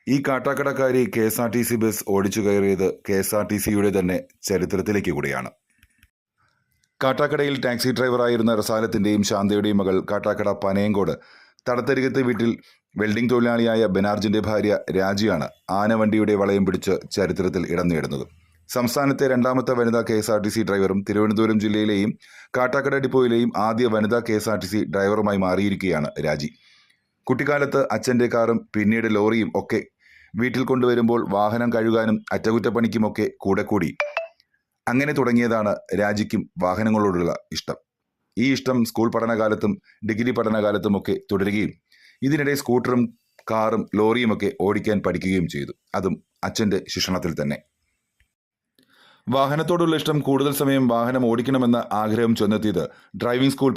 ഈ കാട്ടാക്കടക്കാരി KSRTC bus ഓടിച്ചു കയറിയത് കെ.എസ്.ആർ.ടി.സിയുടെ തന്നെ ചരിത്രത്തിലേക്ക് കൂടിയാണ്. കാട്ടാക്കടയിൽ ടാക്സി ഡ്രൈവറായിരുന്ന റസാലത്തിന്റെയും ശാന്തയുടെയും മകൾ കാട്ടാക്കട പനയങ്കോട് തടത്തരികത്തെ വീട്ടിൽ വെൽഡിംഗ് തൊഴിലാളിയായ ബെനാർജിന്റെ ഭാര്യ രാജിയാണ് ആനവണ്ടിയുടെ വളയം പിടിച്ച് ചരിത്രത്തിൽ ഇടം നേടുന്നത്. സംസ്ഥാനത്തെ രണ്ടാമത്തെ വനിതാ കെ.എസ്.ആർ.ടി.സി ഡ്രൈവറും തിരുവനന്തപുരം ജില്ലയിലെയും കാട്ടാക്കട ഡിപ്പോയിലെയും ആദ്യ വനിതാ കെ.എസ്.ആർ.ടി.സി ഡ്രൈവറുമായി മാറിയിരിക്കുകയാണ് രാജി. കുട്ടിക്കാലത്ത് അച്ഛൻ്റെ കാറും പിന്നീട് ലോറിയും ഒക്കെ വീട്ടിൽ കൊണ്ടുവരുമ്പോൾ വാഹനം കഴുകാനും അറ്റകുറ്റപ്പണിക്കുമൊക്കെ കൂടെ കൂടി. അങ്ങനെ തുടങ്ങിയതാണ് രാജിക്കും വാഹനങ്ങളോടുള്ള ഇഷ്ടം. ഈ ഇഷ്ടം സ്കൂൾ പഠനകാലത്തും ഡിഗ്രി പഠനകാലത്തുമൊക്കെ തുടരുകയും ഇതിനിടെ സ്കൂട്ടറും കാറും ലോറിയുമൊക്കെ ഓടിക്കാൻ പഠിക്കുകയും ചെയ്തു. അതും അച്ഛൻ്റെ ശിക്ഷണത്തിൽ തന്നെ. വാഹനത്തോടുള്ള ഇഷ്ടം കൂടുതൽ സമയം വാഹനം ഓടിക്കണമെന്ന ആഗ്രഹം ചെന്നെത്തിയത് ഡ്രൈവിംഗ് സ്കൂൾ